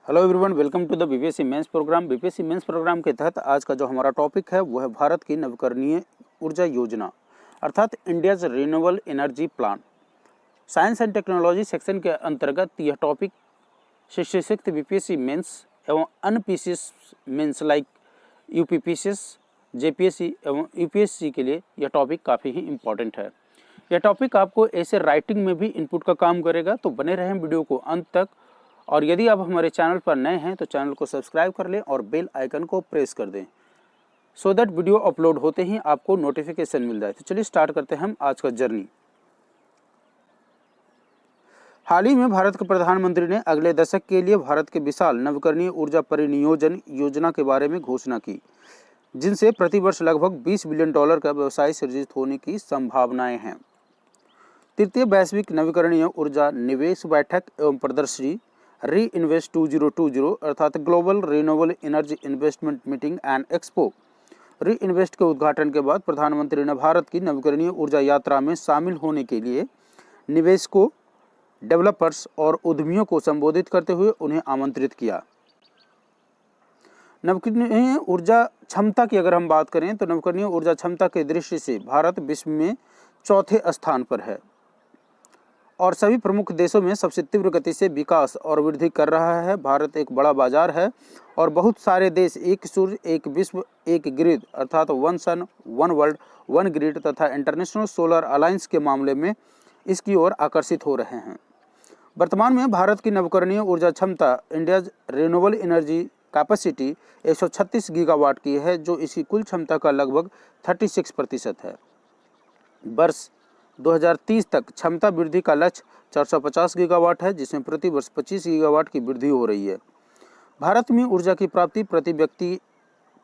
Hello everyone, welcome to the BPSC mains programme. BPSC mains programme के तहत आज का जो हमारा टॉपिक है वो है भारत की नवीकरणीय ऊर्जा योजना अर्थात India's renewable energy plan. Science and technology section के अंतर्गत यह टॉपिक शिक्षक बीपीएससी मेंस एवं अन्य PCS mains like UPPCS, JPSC एवं यूपीएससी के लिए यह टॉपिक काफ़ी ही इम्पॉर्टेंट है। यह टॉपिक आपको ऐसे राइटिंग में भी इनपुट का काम करेगा, तो बने रहें वीडियो को अंत तक। और यदि आप हमारे चैनल पर नए हैं तो चैनल को सब्सक्राइब कर लें और बेल आइकन को प्रेस कर दें सो दैट वीडियो अपलोड होते ही आपको नोटिफिकेशन मिल जाए। तो चलिए स्टार्ट करते हैं हम आज का जर्नी। हाल ही में भारत के प्रधानमंत्री ने अगले दशक के लिए भारत के विशाल नवीकरणीय ऊर्जा परिनियोजन योजना के बारे में घोषणा की, जिनसे प्रतिवर्ष लगभग $20 बिलियन का व्यवसाय सृजित होने की संभावनाएं हैं। तृतीय वैश्विक नवीकरणीय ऊर्जा निवेश बैठक एवं प्रदर्शनी री इन्वेस्ट 2020 अर्थात global renewable energy investment meeting and expo री इन्वेस्ट के उद्घाटन के बाद प्रधानमंत्री ने भारत की नवीकरणीय ऊर्जा यात्रा में शामिल होने के लिए निवेशकों, डेवलपर्स और उद्यमियों को संबोधित करते हुए उन्हें आमंत्रित किया। नवीकरणीय ऊर्जा क्षमता की अगर हम बात करें तो नवीकरणीय ऊर्जा क्षमता की दृष्टि से भारत विश्व में चौथे स्थान पर है और सभी प्रमुख देशों में सबसे तीव्र गति से विकास और वृद्धि कर रहा है। भारत एक बड़ा बाजार है और बहुत सारे देश एक सूर्य, एक विश्व, एक ग्रिड अर्थात वन सन, वन वर्ल्ड, वन ग्रिड तथा इंटरनेशनल सोलर अलायंस के मामले में इसकी ओर आकर्षित हो रहे हैं। वर्तमान में भारत की नवीकरणीय ऊर्जा क्षमता India's renewable energy capacity 136 gigawatt की है, जो इसकी कुल क्षमता का लगभग 36% है। वर्ष 2030 तक क्षमता वृद्धि का लक्ष्य 450 गीगावाट है, जिसमें प्रति वर्ष 25 गीगावाट की वृद्धि हो रही है। भारत में ऊर्जा की प्राप्ति प्रति व्यक्ति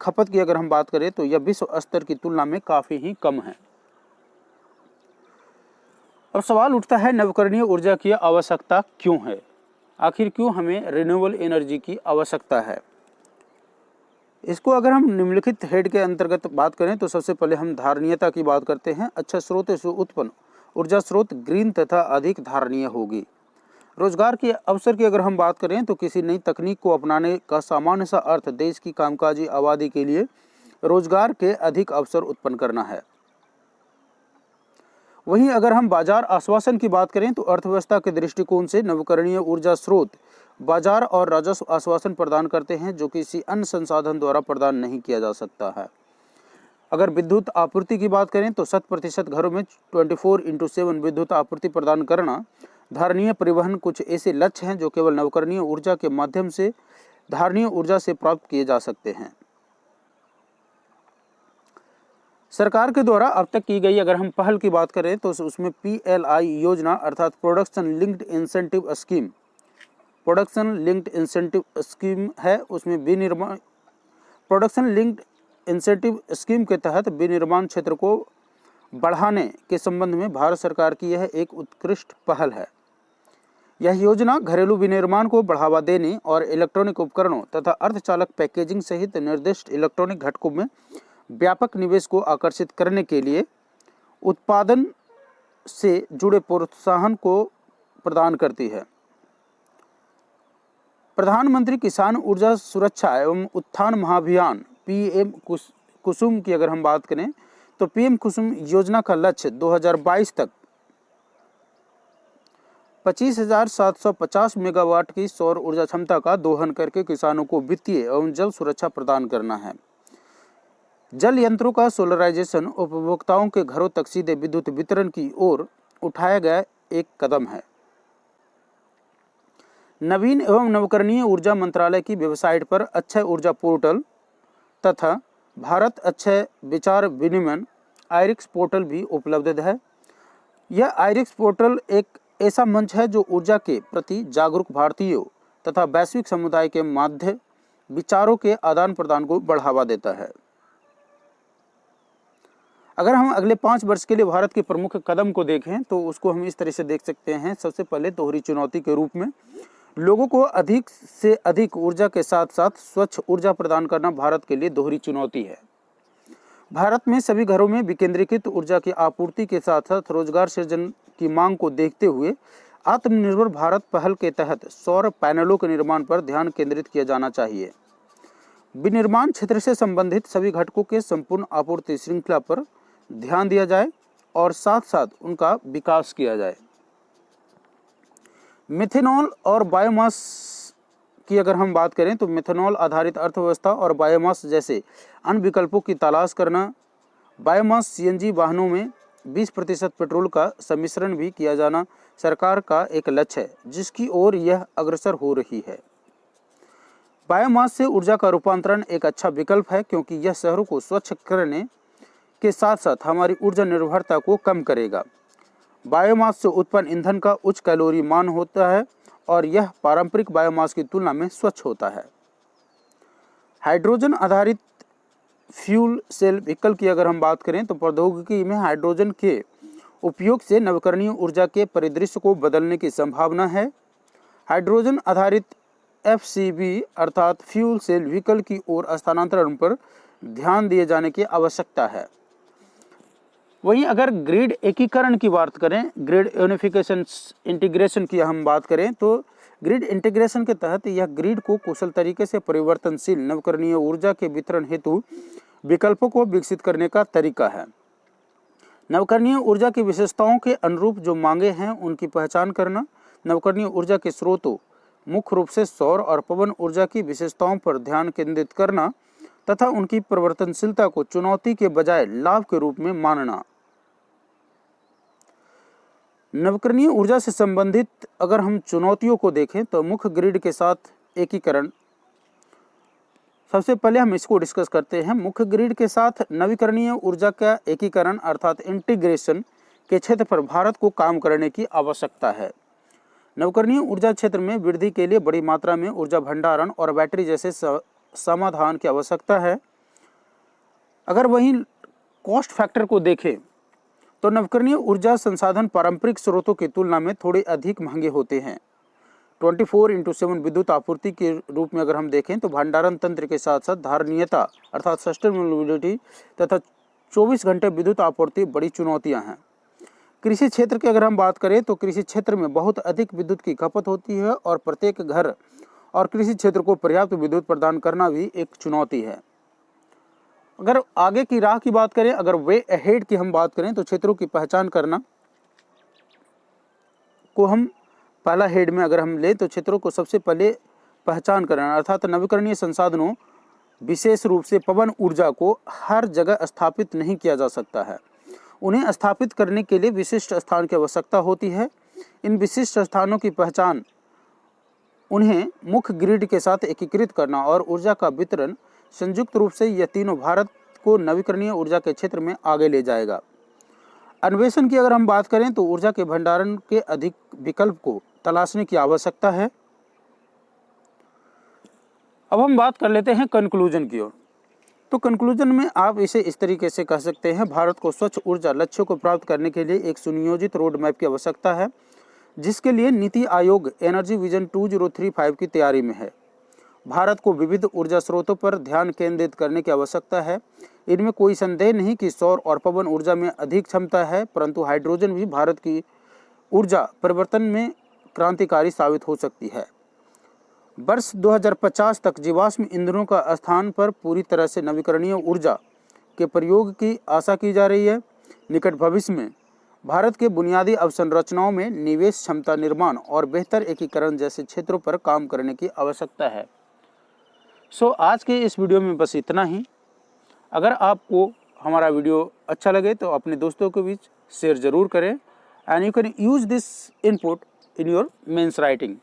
खपत की अगर हम बात करें तो यह विश्व स्तर की तुलना में काफ़ी ही कम है। अब सवाल उठता है, नवीकरणीय ऊर्जा की आवश्यकता क्यों है? आखिर क्यों हमें रिन्यूएबल एनर्जी की आवश्यकता है? इसको अगर हम निम्नलिखित हेड के अंतर्गत बात करें तो सबसे पहले हम धारणीयता की बात करते हैं। अच्छा स्रोत से उत्पन्न ऊर्जा स्रोत ग्रीन तथा अधिक धारणीय होगी। रोजगार के अवसर की अगर हम बात करें तो किसी नई तकनीक को अपनाने का सामान्य सा अर्थ देश की कामकाजी आबादी के लिए रोजगार के अधिक अवसर उत्पन्न करना है। वहीं अगर हम बाजार आश्वासन की बात करें तो अर्थव्यवस्था के दृष्टिकोण से नवीकरणीय ऊर्जा स्रोत बाजार और राजस्व आश्वासन प्रदान करते हैं, जो किसी अन्य संसाधन द्वारा प्रदान नहीं किया जा सकता है। अगर विद्युत आपूर्ति की बात करें तो 100% घरों में 24/7 विद्युत आपूर्ति प्रदान करना। धारणीय परिवहन कुछ ऐसे लक्ष्य हैं जो केवल नवीकरणीय ऊर्जा के माध्यम से धारणीय ऊर्जा से प्राप्त किए जा सकते हैं। सरकार के द्वारा अब तक की गई अगर हम पहल की बात करें तो उसमें PLI योजना अर्थात production linked incentive scheme, production linked incentive scheme है। उसमें विनिर्माण प्रोडक्शन लिंक्ड इंसेंटिव स्कीम के तहत विनिर्माण क्षेत्र को बढ़ाने के संबंध में भारत सरकार की यह एक उत्कृष्ट पहल है। यह योजना घरेलू विनिर्माण को बढ़ावा देने और इलेक्ट्रॉनिक उपकरणों तथा अर्धचालक पैकेजिंग सहित निर्दिष्ट इलेक्ट्रॉनिक घटकों में व्यापक निवेश को आकर्षित करने के लिए उत्पादन से जुड़े प्रोत्साहन को प्रदान करती है। प्रधानमंत्री किसान ऊर्जा सुरक्षा एवं उत्थान महाअभियान PM कुसुम की अगर हम बात करें तो PM कुसुम योजना का लक्ष्य 2022 तक 25,750 मेगावाट की सौर ऊर्जा क्षमता का दोहन करके किसानों को वित्तीय एवं जल सुरक्षा प्रदान करना है। जल यंत्रों का सोलराइजेशन उपभोक्ताओं के घरों तक सीधे विद्युत वितरण की ओर उठाया गया एक कदम है। नवीन एवं नवीकरणीय ऊर्जा मंत्रालय की वेबसाइट पर अक्षय ऊर्जा पोर्टल तथा भारत अक्षय विचार विनिमय आईरिक्स पोर्टल भी उपलब्ध है। यह आईरिक्स पोर्टल एक ऐसा मंच है जो ऊर्जा के प्रति जागरूक भारतीयों तथा वैश्विक समुदाय के मध्य विचारों के आदान प्रदान को बढ़ावा देता है। अगर हम अगले 5 वर्ष के लिए भारत के प्रमुख कदम को देखें तो उसको हम इस तरह से देख सकते हैं। सबसे पहले दोहरी चुनौती के रूप में लोगों को अधिक से अधिक ऊर्जा के साथ साथ स्वच्छ ऊर्जा प्रदान करना भारत के लिए दोहरी चुनौती है। भारत में सभी घरों में विकेंद्रीकृत ऊर्जा की आपूर्ति के साथ साथ रोजगार सृजन की मांग को देखते हुए आत्मनिर्भर भारत पहल के तहत सौर पैनलों के निर्माण पर ध्यान केंद्रित किया जाना चाहिए। विनिर्माण क्षेत्र से संबंधित सभी घटकों के संपूर्ण आपूर्ति श्रृंखला पर ध्यान दिया जाए और साथ साथ उनका विकास किया जाए। मिथेनॉल और बायोमास की अगर हम बात करें तो मिथेनॉल आधारित अर्थव्यवस्था और बायोमास जैसे अन्य विकल्पों की तलाश करना। बायोमास सीएनजी वाहनों में 20% पेट्रोल का सम्मिश्रण भी किया जाना सरकार का एक लक्ष्य है, जिसकी ओर यह अग्रसर हो रही है। बायोमास से ऊर्जा का रूपांतरण एक अच्छा विकल्प है, क्योंकि यह शहरों को स्वच्छ करने के साथ साथ हमारी ऊर्जा निर्भरता को कम करेगा। बायोमास से उत्पन्न ईंधन का उच्च कैलोरी मान होता है और यह पारंपरिक बायोमास की तुलना में स्वच्छ होता है। हाइड्रोजन आधारित फ्यूल सेल व्हीकल की अगर हम बात करें तो प्रौद्योगिकी में हाइड्रोजन के उपयोग से नवीकरणीय ऊर्जा के परिदृश्य को बदलने की संभावना है। हाइड्रोजन आधारित एफसीवी अर्थात फ्यूल सेल व्हीकल की ओर स्थानांतरण पर ध्यान दिए जाने की आवश्यकता है। वहीं अगर ग्रिड एकीकरण की बात करें, ग्रिड यूनिफिकेशन इंटीग्रेशन की हम बात करें तो ग्रिड इंटीग्रेशन के तहत यह ग्रिड को कुशल तरीके से परिवर्तनशील नवीकरणीय ऊर्जा के वितरण हेतु विकल्पों को विकसित करने का तरीका है। नवीकरणीय ऊर्जा की विशेषताओं के अनुरूप जो मांगे हैं उनकी पहचान करना। नवीकरणीय ऊर्जा के स्रोतों मुख्य रूप से सौर और पवन ऊर्जा की विशेषताओं पर ध्यान केंद्रित करना तथा उनकी परिवर्तनशीलता को चुनौती के बजाय लाभ के रूप में मानना। नवीकरणीय ऊर्जा से संबंधित अगर हम चुनौतियों को देखें तो मुख्य ग्रिड के साथ एकीकरण, सबसे पहले हम इसको डिस्कस करते हैं। मुख्य ग्रिड के साथ नवीकरणीय ऊर्जा का एकीकरण अर्थात इंटीग्रेशन के क्षेत्र पर भारत को काम करने की आवश्यकता है। नवीकरणीय ऊर्जा क्षेत्र में वृद्धि के लिए बड़ी मात्रा में ऊर्जा भंडारण और बैटरी जैसे समाधान की आवश्यकता है। अगर वहीं कॉस्ट फैक्टर को देखें तो नवीकरणीय ऊर्जा संसाधन पारंपरिक स्रोतों की तुलना में थोड़े अधिक महंगे होते हैं। 24/7 विद्युत आपूर्ति के रूप में अगर हम देखें तो भंडारण तंत्र के साथ साथ धारणीयता अर्थात सस्टेनेबिलिटी तथा 24 घंटे विद्युत आपूर्ति बड़ी चुनौतियां हैं। कृषि क्षेत्र की अगर हम बात करें तो कृषि क्षेत्र में बहुत अधिक विद्युत की खपत होती है और प्रत्येक घर और कृषि क्षेत्र को पर्याप्त विद्युत प्रदान करना भी एक चुनौती है। अगर आगे की राह की बात करें, अगर वे अहेड की हम बात करें तो क्षेत्रों की पहचान करना को हम पहला हेड में अगर हम ले तो क्षेत्रों को सबसे पहले पहचान करना अर्थात नवीकरणीय संसाधनों विशेष रूप से पवन ऊर्जा को हर जगह स्थापित नहीं किया जा सकता है। उन्हें स्थापित करने के लिए विशिष्ट स्थान की आवश्यकता होती है। इन विशिष्ट स्थानों की पहचान, उन्हें मुख्य ग्रिड के साथ एकीकृत करना और ऊर्जा का वितरण, संयुक्त रूप से यह तीनों भारत को नवीकरणीय ऊर्जा के क्षेत्र में आगे ले जाएगा। अन्वेषण की अगर हम बात करें तो ऊर्जा के भंडारण के अधिक विकल्प को तलाशने की आवश्यकता है। अब हम बात कर लेते हैं कंक्लूजन की ओर। तो कंक्लूजन में आप इसे इस तरीके से कह सकते हैं, भारत को स्वच्छ ऊर्जा लक्ष्यों को प्राप्त करने के लिए एक सुनियोजित रोड मैप की आवश्यकता है, जिसके लिए नीति आयोग एनर्जी विजन 2035 की तैयारी में है। भारत को विविध ऊर्जा स्रोतों पर ध्यान केंद्रित करने की आवश्यकता है। इनमें कोई संदेह नहीं कि सौर और पवन ऊर्जा में अधिक क्षमता है, परंतु हाइड्रोजन भी भारत की ऊर्जा परिवर्तन में क्रांतिकारी साबित हो सकती है। वर्ष 2050 तक जीवाश्म ईंधनों का स्थान पर पूरी तरह से नवीकरणीय ऊर्जा के प्रयोग की आशा की जा रही है। निकट भविष्य में भारत के बुनियादी अवसंरचनाओं में निवेश, क्षमता निर्माण और बेहतर एकीकरण जैसे क्षेत्रों पर काम करने की आवश्यकता है। आज के इस वीडियो में बस इतना ही। अगर आपको हमारा वीडियो अच्छा लगे तो अपने दोस्तों के बीच शेयर ज़रूर करें and you can use this input in your mains writing.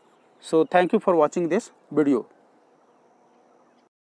So thank you for watching this video.